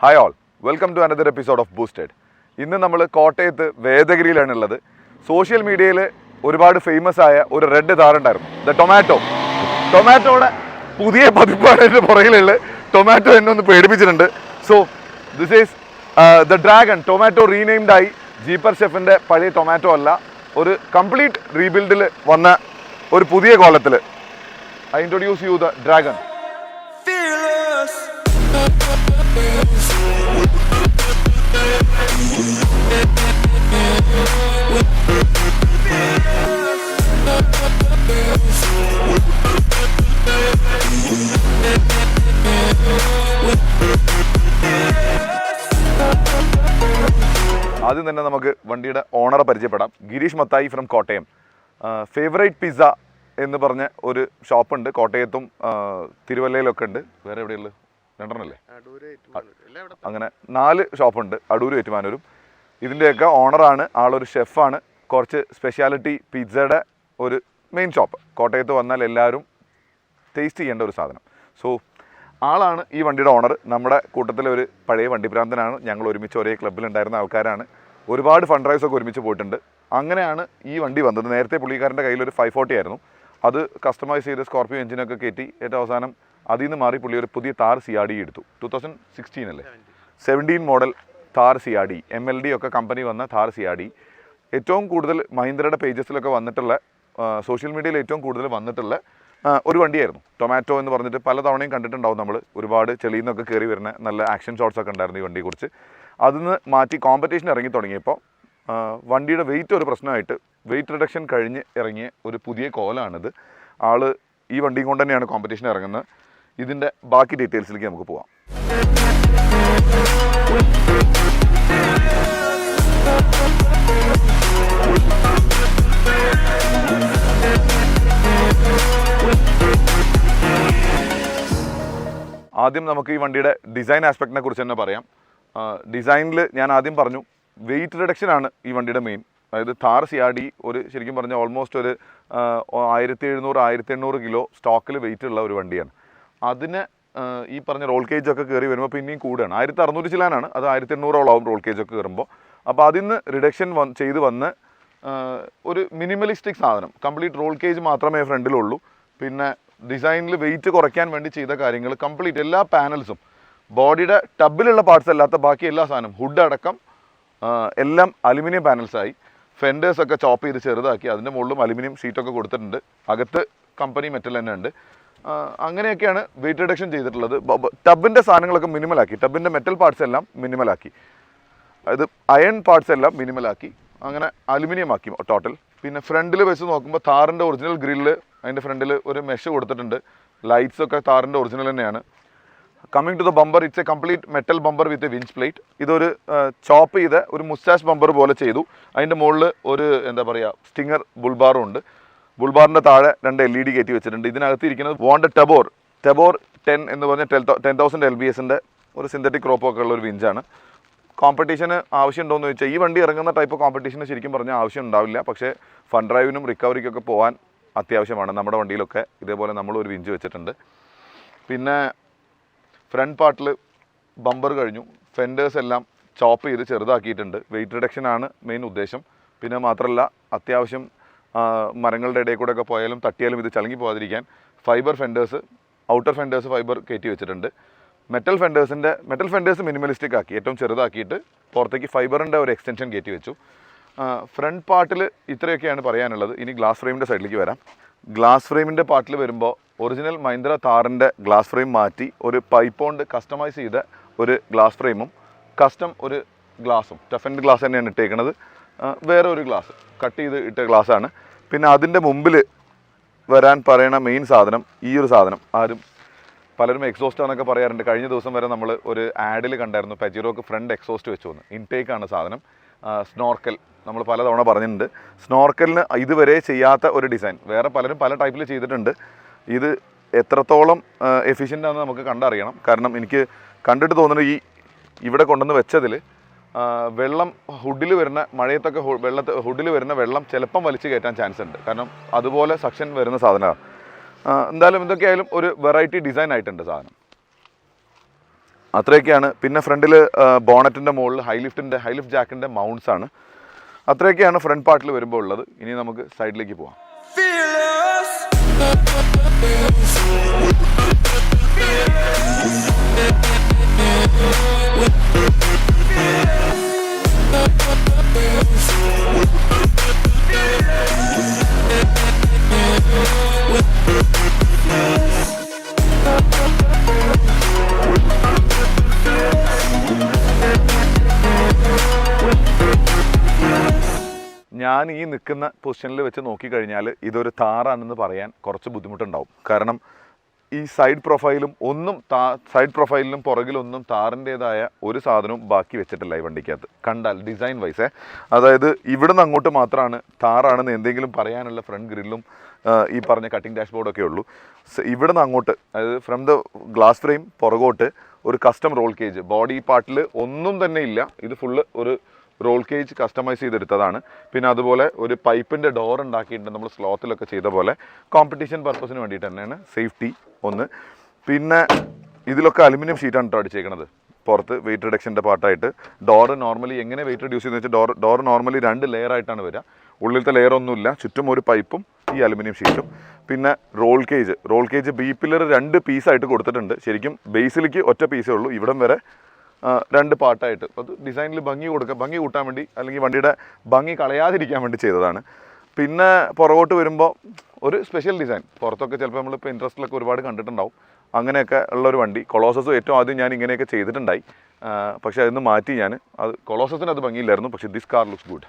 Hi all, welcome to another episode of boosted. ഇന്ന് നമ്മൾ കോട്ടയത്ത് വേദഗിരിയിലാണുള്ളത്. സോഷ്യൽ മീഡിയയിൽ ഒരുപാട് ഫേമസ് ആയ ഒരു റെഡ് താറുണ്ടായിരുന്നു, ദ ടൊമാറ്റോ. ടൊമാറ്റോയുടെ പുതിയ പതിപ്പാണ് എൻ്റെ പുറകിലുള്ളത്. ടൊമാറ്റോ എന്നെ ഒന്ന് പേടിപ്പിച്ചിട്ടുണ്ട്. So this is the dragon. Tomato renamed ആയി. ജീപ്പർ ഷെഫിൻ്റെ പഴയ ടൊമാറ്റോ അല്ല, ഒരു കംപ്ലീറ്റ് റീബിൽഡിൽ വന്ന ഒരു പുതിയ കോലത്തിൽ. I introduce you the dragon. ആദ്യം തന്നെ നമുക്ക് വണ്ടിയുടെ ഓണറെ പരിചയപ്പെടാം. Girish Mathai from Kottayam. Favourite pizza എന്ന് പറഞ്ഞ ഒരു ഷോപ്പുണ്ട് കോട്ടയത്തും തിരുവല്ലയിലൊക്കെ ഉണ്ട്. വേറെ എവിടെയുള്ളത്? രണ്ടെണ്ണല്ലേ? അങ്ങനെ 4 ഷോപ്പുണ്ട്, അടൂരും ഏറ്റുമാനൂരും. ഇതിൻ്റെയൊക്കെ ഓണറാണ്. ആളൊരു ഷെഫാണ്. കുറച്ച് സ്പെഷ്യാലിറ്റി പിസ്സയുടെ ഒരു മെയിൻ ഷോപ്പ്. കോട്ടയത്ത് വന്നാൽ എല്ലാവരും ടേസ്റ്റ് ചെയ്യേണ്ട ഒരു സാധനം. സോ ആളാണ് ഈ വണ്ടിയുടെ ഓണർ. നമ്മുടെ കൂട്ടത്തിലെ ഒരു പഴയ വണ്ടിപ്രാന്തനാണ്. ഞങ്ങൾ ഒരുമിച്ച് ഒരേ ക്ലബ്ബിലുണ്ടായിരുന്ന ആൾക്കാരാണ്. ഒരുപാട് ഫണ്ട് ഡ്രൈവ്സൊക്കെ ഒരുമിച്ച് പോയിട്ടുണ്ട്. അങ്ങനെയാണ് ഈ വണ്ടി വന്നത്. നേരത്തെ പുള്ളിക്കാരൻ്റെ കയ്യിൽ ഒരു 540 ആയിരുന്നു. അത് കസ്റ്റമൈസ് ചെയ്ത് സ്കോർപ്പിയോ എഞ്ചിനൊക്കെ കയറ്റി ഏറ്റവും അവസാനം അതിൽ നിന്ന് മാറി പുള്ളി ഒരു പുതിയ താർ CRD എടുത്തു. 2016 അല്ലേ, 17 മോഡൽ താർ CRD. MLD ഒക്കെ കമ്പനി വന്ന താർ CRD. ഏറ്റവും കൂടുതൽ മഹീന്ദ്രയുടെ പേജസിലൊക്കെ വന്നിട്ടുള്ള, സോഷ്യൽ മീഡിയയിൽ ഏറ്റവും കൂടുതൽ വന്നിട്ടുള്ള ഒരു വണ്ടിയായിരുന്നു ടൊമാറ്റോ എന്ന് പറഞ്ഞിട്ട്. പല തവണയും കണ്ടിട്ടുണ്ടാവും നമ്മൾ. ഒരുപാട് ചെളിയിൽ നിന്നൊക്കെ കയറി വരുന്ന നല്ല ആക്ഷൻ ഷോട്ട്സ് ഒക്കെ ഉണ്ടായിരുന്നു ഈ വണ്ടിയെക്കുറിച്ച്. അതിന്ന് മാറ്റി കോമ്പറ്റീഷൻ ഇറങ്ങി തുടങ്ങിയപ്പോൾ വണ്ടിയുടെ വെയിറ്റ് ഒരു പ്രശ്നമായിട്ട് വെയിറ്റ് റിഡക്ഷൻ കഴിഞ്ഞ് ഇറങ്ങിയ ഒരു പുതിയ കോലാണിത്. ആള് ഈ വണ്ടിയും കൊണ്ട് തന്നെയാണ് കോമ്പറ്റീഷൻ ഇറങ്ങുന്നത്. ഇതിൻ്റെ ബാക്കി ഡീറ്റെയിൽസിലേക്ക് നമുക്ക് പോകാം. ആദ്യം നമുക്ക് ഈ വണ്ടിയുടെ ഡിസൈൻ ആസ്പെക്റ്റിനെ കുറിച്ച് തന്നെ പറയാം. ഡിസൈനിൽ ഞാൻ ആദ്യം പറഞ്ഞു, വെയിറ്റ് റിഡക്ഷനാണ് ഈ വണ്ടിയുടെ മെയിൻ. അതായത് താർ CRD ഒരു ശരിക്കും പറഞ്ഞാൽ ഓൾമോസ്റ്റ് ഒരു 1700-1800 കിലോ സ്റ്റോക്കിൽ വെയിറ്റ് ഉള്ള ഒരു വണ്ടിയാണ്. അതിന് ഈ പറഞ്ഞ റോൾ കേജ് ഒക്കെ കയറി വരുമ്പോൾ പിന്നെയും കൂടുകയാണ്. 1600 ചിലാനാണ്, അത് 1800ഓളം റോൾ കേജ് ഒക്കെ കയറുമ്പോൾ. അപ്പോൾ അതിന് റിഡക്ഷൻ ചെയ്ത് വന്ന് ഒരു മിനിമലിസ്റ്റിക് സാധനം, കംപ്ലീറ്റ് റോൾ കേജ് മാത്രമേ ഫ്രണ്ടിലുള്ളൂ. പിന്നെ ഡിസൈനിൽ വെയിറ്റ് കുറയ്ക്കാൻ വേണ്ടി ചെയ്ത കാര്യങ്ങൾ കംപ്ലീറ്റ് എല്ലാ പാനൽസും, ബോഡിയുടെ ടബിലുള്ള പാർട്സ് അല്ലാത്ത ബാക്കി എല്ലാ സാധനം, ഹുഡ് അടക്കം എല്ലാം അലുമിനിയം പാനൽസായി. ഫെൻഡേഴ്സൊക്കെ ചോപ്പ് ചെയ്ത് ചെറുതാക്കി. അതിൻ്റെ മുകളിലും അലുമിനിയം ഷീറ്റൊക്കെ കൊടുത്തിട്ടുണ്ട്. അകത്ത് കമ്പനി മെറ്റൽ തന്നെ ഉണ്ട്. അങ്ങനെയൊക്കെയാണ് വെയിറ്റ് റിഡക്ഷൻ ചെയ്തിട്ടുള്ളത്. ടബിൻ്റെ സാധനങ്ങളൊക്കെ മിനിമലാക്കി. ടബിൻ്റെ മെറ്റൽ പാർട്സ് എല്ലാം മിനിമലാക്കി. അതായത് അയൺ പാർട്സ് എല്ലാം മിനിമലാക്കി. അങ്ങനെ അലുമിനിയം ആക്കി ടോട്ടൽ. പിന്നെ ഫ്രണ്ടിൽ വെച്ച് നോക്കുമ്പോൾ താറിൻ്റെ ഒറിജിനൽ ഗ്രില്ല്, അതിൻ്റെ ഫ്രണ്ടിൽ ഒരു മെഷ് കൊടുത്തിട്ടുണ്ട്. ലൈറ്റ്സൊക്കെ താറിൻ്റെ ഒറിജിനൽ തന്നെയാണ്. Coming to the bumper, it's a complete metal bumper with a winch plate. ഇതൊരു ചോപ്പ് ചെയ്ത ഒരു മുസ്റ്റാഷ് ബമ്പർ പോലെ ചെയ്തു. അതിൻ്റെ മുകളിൽ ഒരു എന്താ പറയുക സ്റ്റിങ്ങർ ബുൾബാറും ഉണ്ട്. ബുൾബാറിൻ്റെ താഴെ 2 LED കയറ്റി വെച്ചിട്ടുണ്ട്. ഇതിനകത്ത് ഇരിക്കുന്നത് വോണ്ട ടെബോർ 10 എന്ന് പറഞ്ഞ 10,000 LBSൻ്റെ ഒരു സിന്തറ്റിക് റോപ്പൊക്കെ ഉള്ള ഒരു വിഞ്ചാണ്. കോമ്പറ്റീഷന് ആവശ്യമുണ്ടോയെന്ന് ചോദിച്ചാൽ ഈ വണ്ടി ഇറങ്ങുന്ന ടൈപ്പ് കോമ്പറ്റീഷന് ശരിക്കും പറഞ്ഞാൽ ആവശ്യം ഉണ്ടാവില്ല. പക്ഷേ ഫൺ ഡ്രൈവിനും റിക്കവറിക്കൊക്കെ പോകാൻ അത്യാവശ്യമാണ്. നമ്മുടെ വണ്ടിയിലൊക്കെ ഇതേപോലെ നമ്മളൊരു വിഞ്ച് വെച്ചിട്ടുണ്ട്. പിന്നെ ഫ്രണ്ട് പാർട്ടിൽ ബമ്പർ കഴിഞ്ഞു. ഫെൻഡേഴ്സ് എല്ലാം ചോപ്പ് ചെയ്ത് ചെറുതാക്കിയിട്ടുണ്ട്. വെയിറ്റ് റിഡക്ഷനാണ് മെയിൻ ഉദ്ദേശം. പിന്നെ മാത്രമല്ല, അത്യാവശ്യം മരങ്ങളുടെ ഇടയിൽ കൂടെ ഒക്കെ പോയാലും തട്ടിയാലും ഇത് ചളങ്ങി പോകാതിരിക്കാൻ fibre fenders, outer fenders fibre കയറ്റി വെച്ചിട്ടുണ്ട്. മെറ്റൽ ഫെൻഡേഴ്സ് മിനിമലിസ്റ്റിക് ആക്കി, ഏറ്റവും ചെറുതാക്കിയിട്ട് പുറത്തേക്ക് ഫൈബറിൻ്റെ ഒരു എക്സ്റ്റൻഷൻ കയറ്റി വെച്ചു. ഫ്രണ്ട് പാർട്ടിൽ ഇത്രയൊക്കെയാണ് പറയാനുള്ളത്. ഇനി ഗ്ലാസ് ഫ്രെയിമിൻ്റെ സൈഡിലേക്ക് വരാം. ഗ്ലാസ് ഫ്രെയിമിൻ്റെ പാർട്ടിൽ വരുമ്പോൾ ഒറിജിനൽ മഹീന്ദ്ര താറിൻ്റെ ഗ്ലാസ് ഫ്രെയിം മാറ്റി ഒരു പൈപ്പ് കൊണ്ട് കസ്റ്റമൈസ് ചെയ്ത ഒരു ഗ്ലാസ് ഫ്രെയിമും കസ്റ്റം ഒരു ഗ്ലാസും, ടഫൻഡ് ഗ്ലാസ് തന്നെയാണ് ഇട്ടേക്കുന്നത്. വേറെ ഒരു ഗ്ലാസ് കട്ട് ചെയ്ത് ഇട്ട ഗ്ലാസ്സാണ്. പിന്നെ അതിൻ്റെ മുമ്പിൽ വരാൻ പറയണ മെയിൻ സാധനം ഈ ഒരു സാധനം. പലരും എക്സോസ്റ്റാന്നൊക്കെ പറയാറുണ്ട്. കഴിഞ്ഞ ദിവസം വരെ നമ്മൾ ഒരു ആഡിൽ കണ്ടായിരുന്നു, പെജിറോക്ക് ഫ്രണ്ട് എക്സോസ്റ്റ് വെച്ചു വന്ന്. ഇൻടേക്കാണ് സാധനം. സ്നോർക്കൽ നമ്മൾ പലതവണ പറഞ്ഞിട്ടുണ്ട്. സ്നോർക്കലിന് ഇതുവരെ ചെയ്യാത്ത ഒരു ഡിസൈൻ. വേറെ പലരും പല ടൈപ്പിൽ ചെയ്തിട്ടുണ്ട്. ഇത് എത്രത്തോളം എഫിഷ്യൻ്റ് ആണെന്ന് നമുക്ക് കണ്ടറിയണം. കാരണം എനിക്ക് കണ്ടിട്ട് തോന്നുന്നത് ഇവിടെ കൊണ്ടുവന്ന് വെച്ചതിൽ വെള്ളം ഹുഡിൽ വരുന്ന മഴയത്തൊക്കെ ഹുഡിൽ വരുന്ന വെള്ളം ചിലപ്പം വലിച്ചു കയറ്റാൻ ചാൻസ് ഉണ്ട്. കാരണം അതുപോലെ സക്ഷൻ വരുന്ന സാധനമാണ്. എന്തായാലും എന്തൊക്കെയായാലും ഒരു വെറൈറ്റി ഡിസൈൻ ആയിട്ടുണ്ട് സാധനം. അത്രയൊക്കെയാണ്. പിന്നെ ഫ്രണ്ടിൽ ബോണറ്റിൻ്റെ മുകളിൽ ഹൈ ലിഫ്റ്റ് ജാക്കിൻ്റെ മൗണ്ട്സ് ആണ്. അത്രയൊക്കെയാണ് ഫ്രണ്ട് പാർട്ടിൽ വരുമ്പോൾ ഉള്ളത്. ഇനി നമുക്ക് സൈഡിലേക്ക് പോവാം. ഞാൻ ഈ നിൽക്കുന്ന പൊസിഷനിൽ വെച്ച് നോക്കിക്കഴിഞ്ഞാൽ ഇതൊരു താറാണെന്ന് പറയാൻ കുറച്ച് ബുദ്ധിമുട്ടുണ്ടാവും. കാരണം ഈ സൈഡ് പ്രൊഫൈലിലും പുറകിലൊന്നും താറിൻ്റേതായ ഒരു സാധനവും ബാക്കി വെച്ചിട്ടില്ല ഈ വണ്ടിക്കകത്ത്. കണ്ടാൽ ഡിസൈൻ വൈസേ, അതായത് ഇവിടുന്ന് അങ്ങോട്ട് മാത്രമാണ് താറാണെന്ന് എന്തെങ്കിലും പറയാനുള്ള ഫ്രണ്ട് ഗ്രില്ലും ഈ പറഞ്ഞ കട്ടിംഗ് ഡാഷ്ബോർഡൊക്കെ ഉള്ളൂ. ഇവിടുന്ന് അങ്ങോട്ട്, അതായത് ഫ്രം ദ ഗ്ലാസ് ഫ്രെയിം പുറകോട്ട് ഒരു കസ്റ്റം റോൾ കേജ് ബോഡി പാർട്ടിൽ ഒന്നും തന്നെ ഇല്ല. ഇത് ഫുള്ള് ഒരു റോൾ കേജ് കസ്റ്റമൈസ് ചെയ്തെടുത്തതാണ്. പിന്നെ അതുപോലെ ഒരു പൈപ്പിൻ്റെ ഡോർ ഉണ്ടാക്കിയിട്ടുണ്ട് നമ്മൾ സ്ലോത്തിലൊക്കെ ചെയ്ത പോലെ. കോമ്പറ്റീഷൻ പർപ്പസിന് വേണ്ടിയിട്ട് തന്നെയാണ്, സേഫ്റ്റി ഒന്ന്. പിന്നെ ഇതിലൊക്കെ അലുമിനിയം ഷീറ്റാണ് കേട്ടോ അടിച്ചേക്കുന്നത് പുറത്ത്, വെയിറ്റ് റിഡക്ഷൻ്റെ പാർട്ടായിട്ട്. ഡോറ് നോർമലി എങ്ങനെ വെയിറ്റ് റിഡ്യൂസ് ചെയ്യുന്നത് വെച്ചാൽ ഡോർ നോർമലി 2 ലെയറായിട്ടാണ് വരിക. ഉള്ളിലത്തെ ലെയർ ഒന്നുമില്ല, ചുറ്റും ഒരു പൈപ്പും ഈ അലുമിനിയം ഷീറ്റും. പിന്നെ റോൾ കേജ് ബി പില്ലർ 2 പീസായിട്ട് കൊടുത്തിട്ടുണ്ട്. ശരിക്കും ബേസിലേക്ക് ഒറ്റ പീസേ ഉള്ളൂ, ഇവിടം വരെ 2 പാർട്ടായിട്ട്. അത് ഡിസൈനിൽ ഭംഗി കൂട്ടാൻ വേണ്ടി, അല്ലെങ്കിൽ വണ്ടിയുടെ ഭംഗി കളയാതിരിക്കാൻ വേണ്ടി ചെയ്തതാണ്. പിന്നെ പുറകോട്ട് വരുമ്പോൾ ഒരു സ്പെഷ്യൽ ഡിസൈൻ. പുറത്തൊക്കെ ചിലപ്പോൾ നമ്മളിപ്പോൾ ഇൻട്രസ്റ്റിലൊക്കെ ഒരുപാട് കണ്ടിട്ടുണ്ടാവും. അങ്ങനെയൊക്കെ ഉള്ളൊരു വണ്ടി. കൊളോസസ് ഏറ്റവും ആദ്യം ഞാൻ ഇങ്ങനെയൊക്കെ ചെയ്തിട്ടുണ്ടായി, പക്ഷേ അതിന് മാറ്റി ഞാൻ. അത് കൊളോസസിന് അത് ഭംഗിയില്ലായിരുന്നു, പക്ഷേ ദിസ് കാർ ലുക്സ് ഗുഡ്.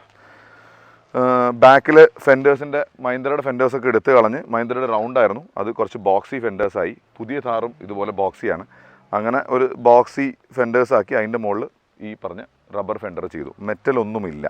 ബാക്കിൽ ഫെൻഡേഴ്സിൻ്റെ മഹീന്ദ്രയുടെ ഫെൻഡേഴ്സൊക്കെ എടുത്ത് കളഞ്ഞ് മഹീന്ദ്രയുടെ റൗണ്ടായിരുന്നു, അത് കുറച്ച് ബോക്സി ഫെൻഡേഴ്സായി. പുതിയ താറും ഇതുപോലെ ബോക്സിയാണ്. അങ്ങനെ ഒരു ബോക്സി ഫെൻഡേഴ്സാക്കി അതിൻ്റെ മുകളിൽ ഈ പറഞ്ഞ റബ്ബർ ഫെൻഡർ ചെയ്തു. മെറ്റലൊന്നുമില്ല.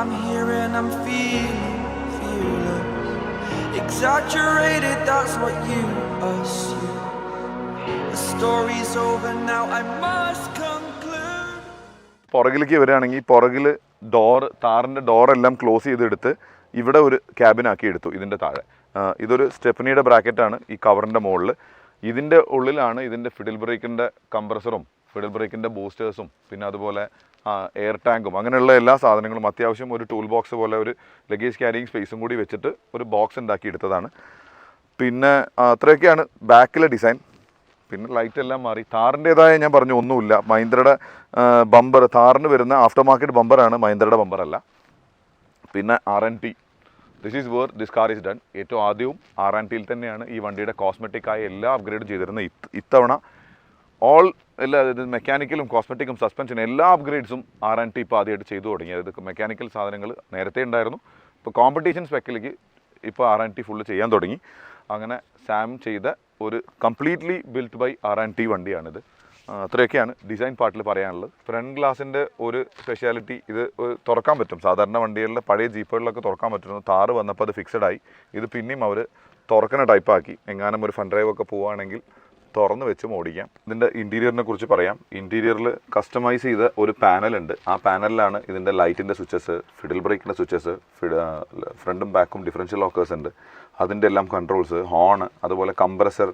I'm here and I'm feeling fearless. Exaggerated, that's what you assume. The story's over now, I must conclude. പുറകിലേക്ക് വരികയാണെങ്കിൽ പുറകിൽ താറിൻ്റെ ഡോറെല്ലാം ക്ലോസ് ചെയ്തെടുത്ത് ഇവിടെ ഒരു ക്യാബിനാക്കി എടുത്തു. ഇതിൻ്റെ താഴെ ഇതൊരു സ്റ്റെപ്പനിയുടെ ബ്രാക്കറ്റാണ് ഈ കവറിൻ്റെ മുകളിൽ. ഇതിൻ്റെ ഉള്ളിലാണ് ഇതിൻ്റെ ഫിഡിൽ ബ്രേക്കിൻ്റെ കംപ്രസറും ഫിഡിൽ ബ്രേക്കിൻ്റെ ബൂസ്റ്റേഴ്സും പിന്നെ അതുപോലെ എയർ ടാങ്കും അങ്ങനെയുള്ള എല്ലാ സാധനങ്ങളും, അത്യാവശ്യം ഒരു ടൂൾ ബോക്സ് പോലെ ഒരു ലഗേജ് ക്യാരിയിങ് സ്പേസും കൂടി വെച്ചിട്ട് ഒരു ബോക്സ് ഉണ്ടാക്കി എടുത്തതാണ്. പിന്നെ അത്രയൊക്കെയാണ് ബാക്കിലെ ഡിസൈൻ. പിന്നെ ലൈറ്റ് എല്ലാം മാറി. താറിൻ്റേതായ ഞാൻ പറഞ്ഞു ഒന്നുമില്ല. മഹീന്ദ്രയുടെ ബമ്പർ, താറിന് വരുന്ന ആഫ്റ്റർ മാർക്കറ്റ് ബമ്പറാണ്, മഹീന്ദ്രയുടെ ബമ്പറല്ല. പിന്നെ RNT, this is where this car is done. ഏറ്റവും ആദ്യവും RNTയിൽ തന്നെയാണ് ഈ വണ്ടിയുടെ കോസ്മെറ്റിക്കായ എല്ലാ അപ്ഗ്രേഡും ചെയ്തിരുന്നത്. ഇത്തവണ എല്ലാ മെക്കാനിക്കലും കോസ്മെറ്റിക്കും സസ്പെൻഷനും എല്ലാ അപ്ഗ്രേഡ്സും RNT ഇപ്പോൾ ആദ്യമായിട്ട് ചെയ്തു തുടങ്ങി. അതായത് മെക്കാനിക്കൽ സാധനങ്ങൾ നേരത്തെ ഉണ്ടായിരുന്നു, ഇപ്പോൾ കോമ്പറ്റീഷൻ സ്പെക്കിലേക്ക് ഇപ്പോൾ RNT ഫുള്ള് ചെയ്യാൻ തുടങ്ങി. അങ്ങനെ സാം ചെയ്ത ഒരു കംപ്ലീറ്റ്ലി ബിൽറ്റ് ബൈ RNT വണ്ടിയാണിത്. അത്രയൊക്കെയാണ് ഡിസൈൻ പാർട്ടിൽ പറയാനുള്ളത്. ഫ്രണ്ട് ഗ്ലാസിൻ്റെ ഒരു സ്പെഷ്യാലിറ്റി, ഇത് തുറക്കാൻ പറ്റും. സാധാരണ വണ്ടികളിൽ പഴയ ജീപ്പുകളിലൊക്കെ തുറക്കാൻ പറ്റുന്നു. താറ് വന്നപ്പോൾ അത് ഫിക്സഡ് ആയി. ഇത് പിന്നെയും അവർ തുറക്കുന്ന ടൈപ്പാക്കി. എങ്ങാനും ഒരു ഫൺ ഡ്രൈവ് ഒക്കെ പോവുകയാണെങ്കിൽ തുറന്ന് വെച്ചും ഓടിക്കാം. ഇതിൻ്റെ ഇൻറ്റീരിയറിനെ കുറിച്ച് പറയാം. ഇൻറ്റീരിയറിൽ കസ്റ്റമൈസ് ചെയ്ത ഒരു പാനലുണ്ട്. ആ പാനലിലാണ് ഇതിൻ്റെ ലൈറ്റിൻ്റെ സ്വിച്ചസ്, ഫിഡിൽ ബ്രേക്കിൻ്റെ സ്വിച്ചസ്, ഫ്രണ്ടും ബാക്കും ഡിഫറൻഷ്യൽ ലോക്കേഴ്സ് ഉണ്ട്, അതിൻ്റെ എല്ലാം കൺട്രോൾസ്, ഹോൺ, അതുപോലെ കംപ്രസർ,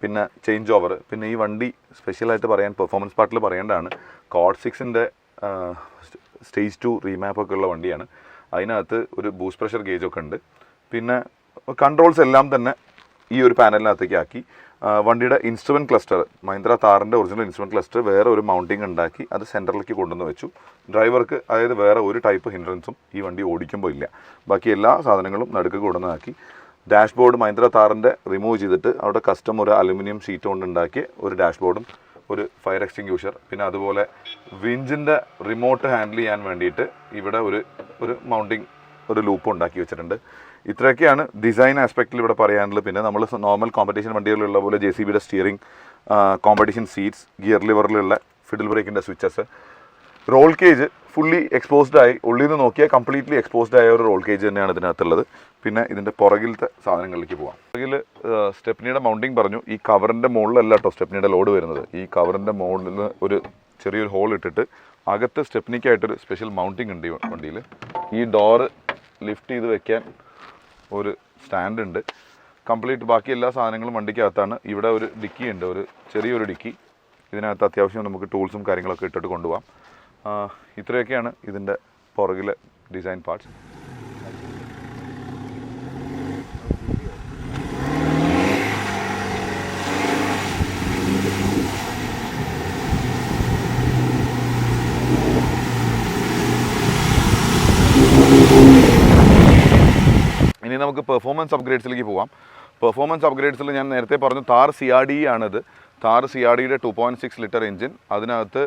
പിന്നെ ചേഞ്ച് ഓവർ. പിന്നെ ഈ വണ്ടി സ്പെഷ്യലായിട്ട് പറയാൻ പെർഫോമൻസ് പാർട്ടിൽ പറയേണ്ടതാണ്. കോഡ് 6ൻ്റെ സ്റ്റേജ് 2 റീമാപ്പൊക്കെ ഉള്ള വണ്ടിയാണ്. അതിനകത്ത് ഒരു ബൂസ്റ്റ് പ്രഷർ ഗേജൊക്കെ ഉണ്ട്. പിന്നെ കൺട്രോൾസ് എല്ലാം തന്നെ ഈ ഒരു പാനലിനകത്തേക്ക് ആക്കി. വണ്ടിയുടെ ഇൻസ്ട്രുമെൻറ്റ് ക്ലസ്റ്റർ, മഹീന്ദ്ര താറിൻ്റെ ഒറിജിനൽ ഇൻസ്ട്രുമെൻറ്റ് ക്ലസ്റ്റർ വേറെ ഒരു മൗണ്ടിങ് ഉണ്ടാക്കി അത് സെൻറ്ററിലേക്ക് കൊണ്ടുവന്ന് വെച്ചു. ഡ്രൈവർക്ക് അതായത് വേറെ ഒരു ടൈപ്പ് ഹിൻഡ്രൻസും ഈ വണ്ടി ഓടിക്കുമ്പോൾ ഇല്ല. ബാക്കി എല്ലാ സാധനങ്ങളും നടുക്ക് കൊണ്ടുവന്നാക്കി. ഡാഷ്ബോർഡ് മഹീന്ദ്ര താറിൻ്റെ റിമൂവ് ചെയ്തിട്ട് അവിടെ കസ്റ്റം ഒരു അലുമിനിയം ഷീറ്റ് കൊണ്ട് ഉണ്ടാക്കിയ ഒരു ഡാഷ്ബോർഡും ഒരു ഫയർ എക്സ്റ്റിങ്ക്യൂഷർ, പിന്നെ അതുപോലെ വിഞ്ചിൻ്റെ റിമോട്ട് ഹാൻഡിൽ ചെയ്യാൻ വേണ്ടിയിട്ട് ഇവിടെ ഒരു മൗണ്ടിങ് ഒരു ലൂപ്പ് ഉണ്ടാക്കി വെച്ചിട്ടുണ്ട്. ഇത്രയൊക്കെയാണ് ഡിസൈൻ ആസ്പെക്റ്റിൽ ഇവിടെ പറയാനുള്ളത്. പിന്നെ നമ്മൾ നോർമൽ കോമ്പറ്റീഷൻ വണ്ടികളിലുള്ള പോലെ JCBയുടെ സ്റ്റിയറിംഗ്, കോമ്പറ്റീഷൻ സീറ്റ്സ്, ഗിയർ ലിവറിലുള്ള ഫിഡിൽ ബ്രേക്കിൻ്റെ switches, roll cage fully exposed ആയി, ഉള്ളിൽ നിന്ന് നോക്കിയാൽ കംപ്ലീറ്റ്ലി എക്സ്പോസ്ഡ് ആയ ഒരു റോൾ കേജ് തന്നെയാണ് ഇതിനകത്തുള്ളത്. പിന്നെ ഇതിൻ്റെ പുറകിലത്തെ സാധനങ്ങളിലേക്ക് പോകാം. പുറകിൽ സ്റ്റെപ്നിയുടെ മൗണ്ടിങ് പറഞ്ഞു. ഈ കവറിൻ്റെ മുകളിലല്ല കേട്ടോ സ്റ്റെപ്നിയുടെ ലോഡ് വരുന്നത്. ഈ കവറിൻ്റെ മുകളിൽ നിന്ന് ഒരു ചെറിയൊരു ഹോൾ ഇട്ടിട്ട് അകത്ത് സ്റ്റെപ്നിക്കായിട്ടൊരു സ്പെഷ്യൽ മൗണ്ടിങ് ഉണ്ട് ഈ വണ്ടിയിൽ. ഈ ഡോറ് ലിഫ്റ്റ് ചെയ്ത് വെക്കാൻ ഒരു സ്റ്റാൻഡ് ഉണ്ട്. കംപ്ലീറ്റ് ബാക്കി എല്ലാ സാധനങ്ങളും വണ്ടിക്കകത്താണ്. ഇവിടെ ഒരു ഡിക്കി ഉണ്ട്, ഒരു ചെറിയൊരു ഡിക്കി. ഇതിനകത്ത് അത്യാവശ്യം നമുക്ക് ടൂൾസും കാര്യങ്ങളൊക്കെ ഇട്ടിട്ട് കൊണ്ടുപോകാം. ഇത്രയൊക്കെയാണ് ഇതിൻ്റെ പുറകിലെ ഡിസൈൻ പാർട്സ്. ഇനി നമുക്ക് പെർഫോമൻസ് അപ്ഗ്രേഡ്സിലേക്ക് പോകാം. പെർഫോമൻസ് അപ്ഗ്രേഡ്സിൽ ഞാൻ നേരത്തെ പറഞ്ഞു താർ CRDE ആണിത്. താർ CRDയുടെ 2.6 ലിറ്റർ എഞ്ചിൻ. അതിനകത്ത്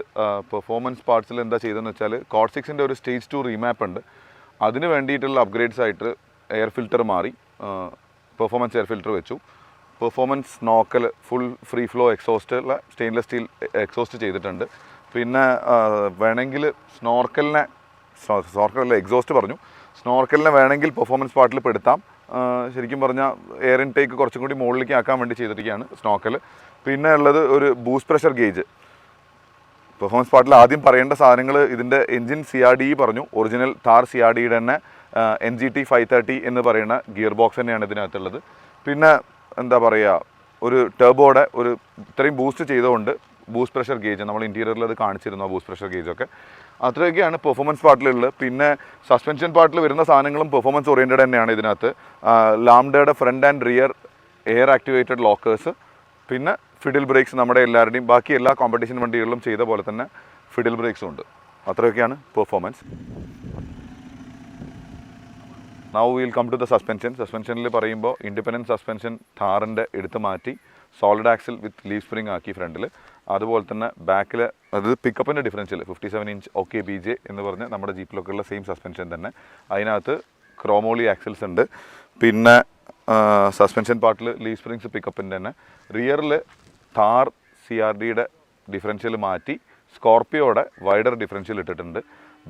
പെർഫോമൻസ് പാർട്സിൽ എന്താ ചെയ്തതെന്ന് വെച്ചാൽ കോഡ് 6ൻ്റെ ഒരു സ്റ്റേജ് 2 റീമാപ്പ് ഉണ്ട്. അതിന് വേണ്ടിയിട്ടുള്ള അപ്ഗ്രേഡ്സ് ആയിട്ട് എയർ ഫിൽറ്റർ മാറി, പെർഫോമൻസ് എയർ ഫിൽറ്റർ വെച്ചു. പെർഫോമൻസ് നോക്കൽ ഫുൾ ഫ്രീ ഫ്ലോ എക്സോസ്റ്റുള്ള സ്റ്റെയിൻലെസ് സ്റ്റീൽ എക്സോസ്റ്റ് ചെയ്തിട്ടുണ്ട്. പിന്നെ വേണമെങ്കിൽ സ്നോർക്കലിനെ എക്സോസ്റ്റ് പറഞ്ഞു, സ്നോർക്കലിനെ വേണമെങ്കിൽ പെർഫോമൻസ് പാർട്ടിൽ പെടുത്താം. ശരിക്കും പറഞ്ഞാൽ എയർ ഇൻടേക്ക് കുറച്ചും കൂടി മുകളിലേക്ക് ആക്കാൻ വേണ്ടി ചെയ്തിരിക്കുകയാണ് സ്നോക്കൽ. പിന്നെ ഉള്ളത് ഒരു ബൂസ്റ്റ് പ്രഷർ ഗേജ്. പെർഫോമൻസ് പാർട്ടിൽ ആദ്യം പറയേണ്ട സാധനങ്ങൾ ഇതിൻ്റെ എൻജിൻ CRDE പറഞ്ഞു. ഒറിജിനൽ താർ CRDയുടെ തന്നെ NGT 530 എന്ന് പറയുന്ന ഗിയർ ബോക്സ് തന്നെയാണ് ഇതിനകത്തുള്ളത്. പിന്നെ എന്താ പറയുക, ഒരു ടർബോയുടെ ഒരു ഇത്രയും ബൂസ്റ്റ് ചെയ്തുകൊണ്ട് ബൂസ്റ്റ് പ്രഷർ ഗേജ് നമ്മൾ ഇൻറ്റീരിയറിൽ അത് കാണിച്ചിരുന്നു. ആ ബൂസ്റ്റ് പ്രഷർ ഗേജൊക്കെ അത്രയൊക്കെയാണ് പെർഫോമൻസ് പാർട്ടിലുള്ളത്. പിന്നെ സസ്പെൻഷൻ പാർട്ടിൽ വരുന്ന സാധനങ്ങളും പെർഫോമൻസ് ഓറിയൻറ്റഡ് തന്നെയാണ് ഇതിനകത്ത്. ലാംഡയുടെ front and rear air activated lockers, പിന്നെ ഫിഡിൽ ബ്രേക്സ് നമ്മുടെ എല്ലാവരുടെയും ബാക്കി എല്ലാ കോമ്പറ്റീഷൻ വണ്ടികളിലും ചെയ്ത പോലെ തന്നെ ഫിഡിൽ ബ്രേക്സും ഉണ്ട്. അത്രയൊക്കെയാണ് performance. Now will come to the suspension. സസ്പെൻഷനിൽ പറയുമ്പോൾ ഇൻഡിപെൻഡൻറ്റ് സസ്പെൻഷൻ താറിൻ്റെ എടുത്ത് മാറ്റി solid axle with leaf spring ആക്കി ഫ്രണ്ടിൽ. അതുപോലെ തന്നെ ബാക്കിൽ അത് പിക്കപ്പിൻ്റെ ഡിഫറൻഷ്യൽ 57 ഇഞ്ച് OKBJ എന്ന് പറഞ്ഞ് നമ്മുടെ ജീപ്പിലൊക്കെ ഉള്ള സെയിം സസ്പെൻഷൻ തന്നെ. അതിനകത്ത് ക്രോമോളി ആക്സിൽസ് ഉണ്ട്. പിന്നെ സസ്പെൻഷൻ പാർട്ടിൽ ലീവ് സ്പ്രിങ്സ് പിക്കപ്പിൻ്റെ തന്നെ. റിയറിൽ താർ CRDയുടെ ഡിഫറൻഷ്യൽ മാറ്റി സ്കോർപ്പിയോയുടെ വൈഡർ ഡിഫറൻഷ്യൽ ഇട്ടിട്ടുണ്ട്.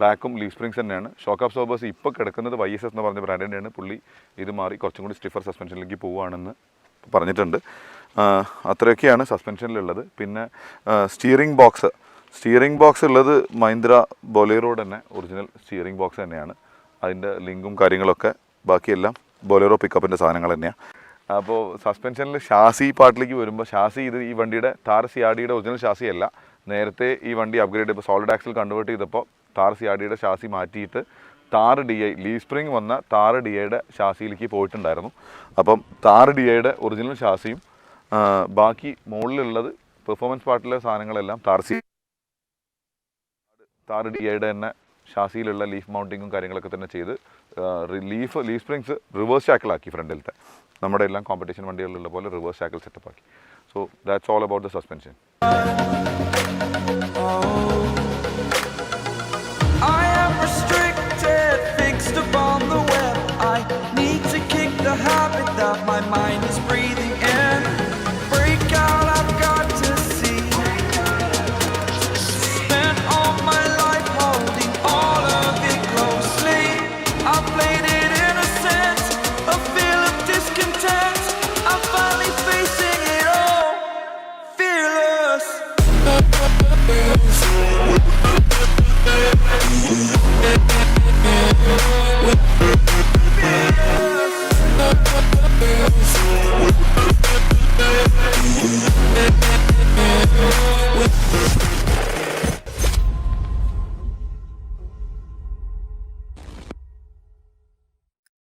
ബാക്കും ലീവ് സ്പ്രിങ്സ് തന്നെയാണ്. ഷോക്ക് അബ്സോർബേഴ്സ് ഇപ്പോൾ കിടക്കുന്നത് YSS എന്ന് പറഞ്ഞ ബ്രാൻഡിൻ്റെയാണ്. പുള്ളി ഇത് മാറി കുറച്ചും കൂടി സ്റ്റിഫർ സസ്പെൻഷനിലേക്ക് പോവുകയാണെന്ന് പറഞ്ഞിട്ടുണ്ട്. അത്രയൊക്കെയാണ് സസ്പെൻഷനിലുള്ളത്. പിന്നെ സ്റ്റിയറിംഗ് ബോക്സ് ഉള്ളത് മഹീന്ദ്ര ബൊലേറോയുടെ തന്നെ ഒറിജിനൽ സ്റ്റിയറിംഗ് ബോക്സ് തന്നെയാണ്. അതിൻ്റെ ലിങ്കും കാര്യങ്ങളൊക്കെ ബാക്കിയെല്ലാം ബൊലേറോ പിക്കപ്പിൻ്റെ സാധനങ്ങൾ തന്നെയാണ്. അപ്പോൾ സസ്പെൻഷനിൽ ഷാസി പാർട്ടിലേക്ക് വരുമ്പോൾ ഷാസി ഇത് ഈ വണ്ടിയുടെ താർ CRDയുടെ ഒറിജിനൽ ഷാസി അല്ല. നേരത്തെ ഈ വണ്ടി അപ്ഗ്രേഡ് ഇപ്പോൾ സോളിഡ് ആക്സിൽ കൺവേർട്ട് ചെയ്തപ്പോൾ താർ CRDയുടെ ഷാസി മാറ്റിയിട്ട് താർ DI ലീവ് സ്പ്രിംഗ് വന്ന താർ DIയുടെ ഷാസിയിലേക്ക് പോയിട്ടുണ്ടായിരുന്നു. അപ്പം താർ DIയുടെ ഒറിജിനൽ ഷാസിയും ബാക്കി മുകളിലുള്ളത് പെർഫോമൻസ് പാർട്ടിലെ സാധനങ്ങളെല്ലാം താർ DIയുടെ തന്നെ ഷാസിയിലുള്ള ലീഫ് മൗണ്ടിങ്ങും കാര്യങ്ങളൊക്കെ തന്നെ ചെയ്ത് ലീവ് സ്പ്രിങ്സ് റിവേഴ്സ് ഷാക്കിളാക്കി ഫ്രണ്ടിലത്തെ നമ്മുടെ എല്ലാം കോമ്പറ്റീഷൻ വണ്ടികളിലുള്ള പോലെ റിവേഴ്സ് ഷാക്കിൾ സെറ്റപ്പ് ആക്കി. So that's all about the suspension.